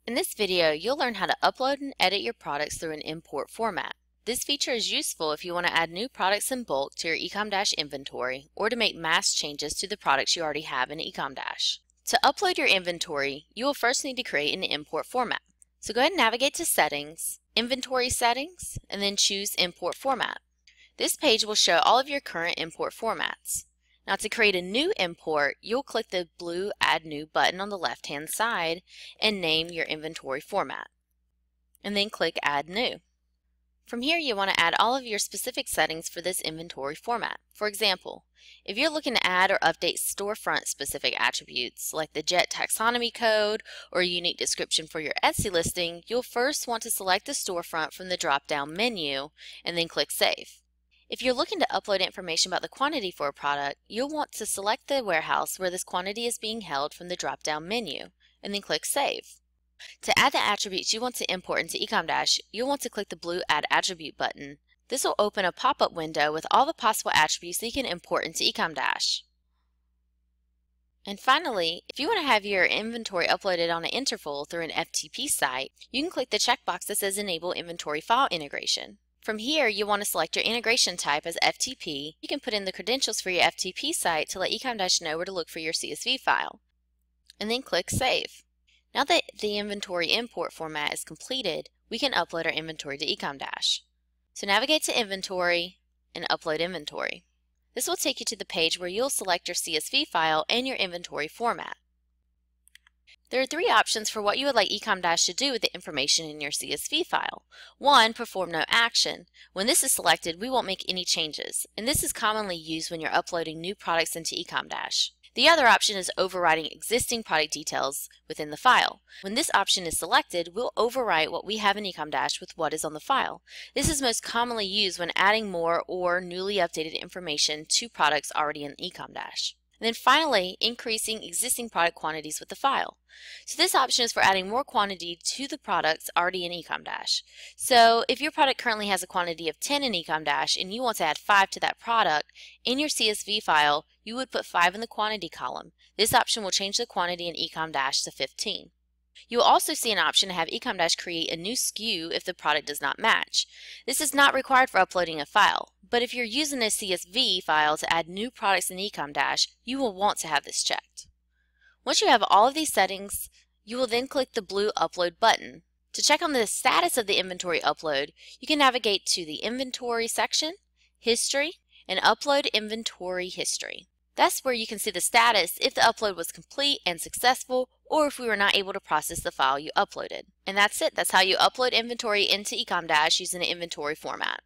In this video, you'll learn how to upload and edit your products through an import format. This feature is useful if you want to add new products in bulk to your Ecomdash inventory or to make mass changes to the products you already have in Ecomdash. To upload your inventory, you will first need to create an import format. So go ahead and navigate to Settings, Inventory Settings, and then choose Import Format. This page will show all of your current import formats. Now to create a new import, you'll click the blue Add New button on the left-hand side and name your inventory format. And then click Add New. From here, you want to add all of your specific settings for this inventory format. For example, if you're looking to add or update storefront specific attributes like the Jet Taxonomy code or a unique description for your Etsy listing, you'll first want to select the storefront from the drop-down menu and then click Save. If you're looking to upload information about the quantity for a product, you'll want to select the warehouse where this quantity is being held from the drop-down menu, and then click Save. To add the attributes you want to import into Ecomdash, you'll want to click the blue Add Attribute button. This will open a pop-up window with all the possible attributes that you can import into Ecomdash. And finally, if you want to have your inventory uploaded on an interval through an FTP site, you can click the checkbox that says Enable Inventory File Integration. From here, you want to select your integration type as FTP. You can put in the credentials for your FTP site to let Ecomdash know where to look for your CSV file. And then click Save. Now that the inventory import format is completed, we can upload our inventory to Ecomdash. So navigate to Inventory and Upload Inventory. This will take you to the page where you'll select your CSV file and your inventory format. There are three options for what you would like Ecomdash to do with the information in your CSV file. 1. Perform no action. When this is selected, we won't make any changes, and this is commonly used when you're uploading new products into Ecomdash. The other option is overwriting existing product details within the file. When this option is selected, we'll overwrite what we have in Ecomdash with what is on the file. This is most commonly used when adding more or newly updated information to products already in Ecomdash. And then finally, increasing existing product quantities with the file. So this option is for adding more quantity to the products already in Ecomdash. So if your product currently has a quantity of 10 in Ecomdash and you want to add 5 to that product, in your CSV file, you would put 5 in the quantity column. This option will change the quantity in Ecomdash to 15. You will also see an option to have Ecomdash create a new SKU if the product does not match. This is not required for uploading a file, but if you're using a CSV file to add new products in Ecomdash, you will want to have this checked. Once you have all of these settings, you will then click the blue Upload button. To check on the status of the inventory upload, you can navigate to the Inventory section, History, and Upload Inventory History. That's where you can see the status if the upload was complete and successful, or if we were not able to process the file you uploaded. And that's it. That's how you upload inventory into Ecomdash using an inventory format.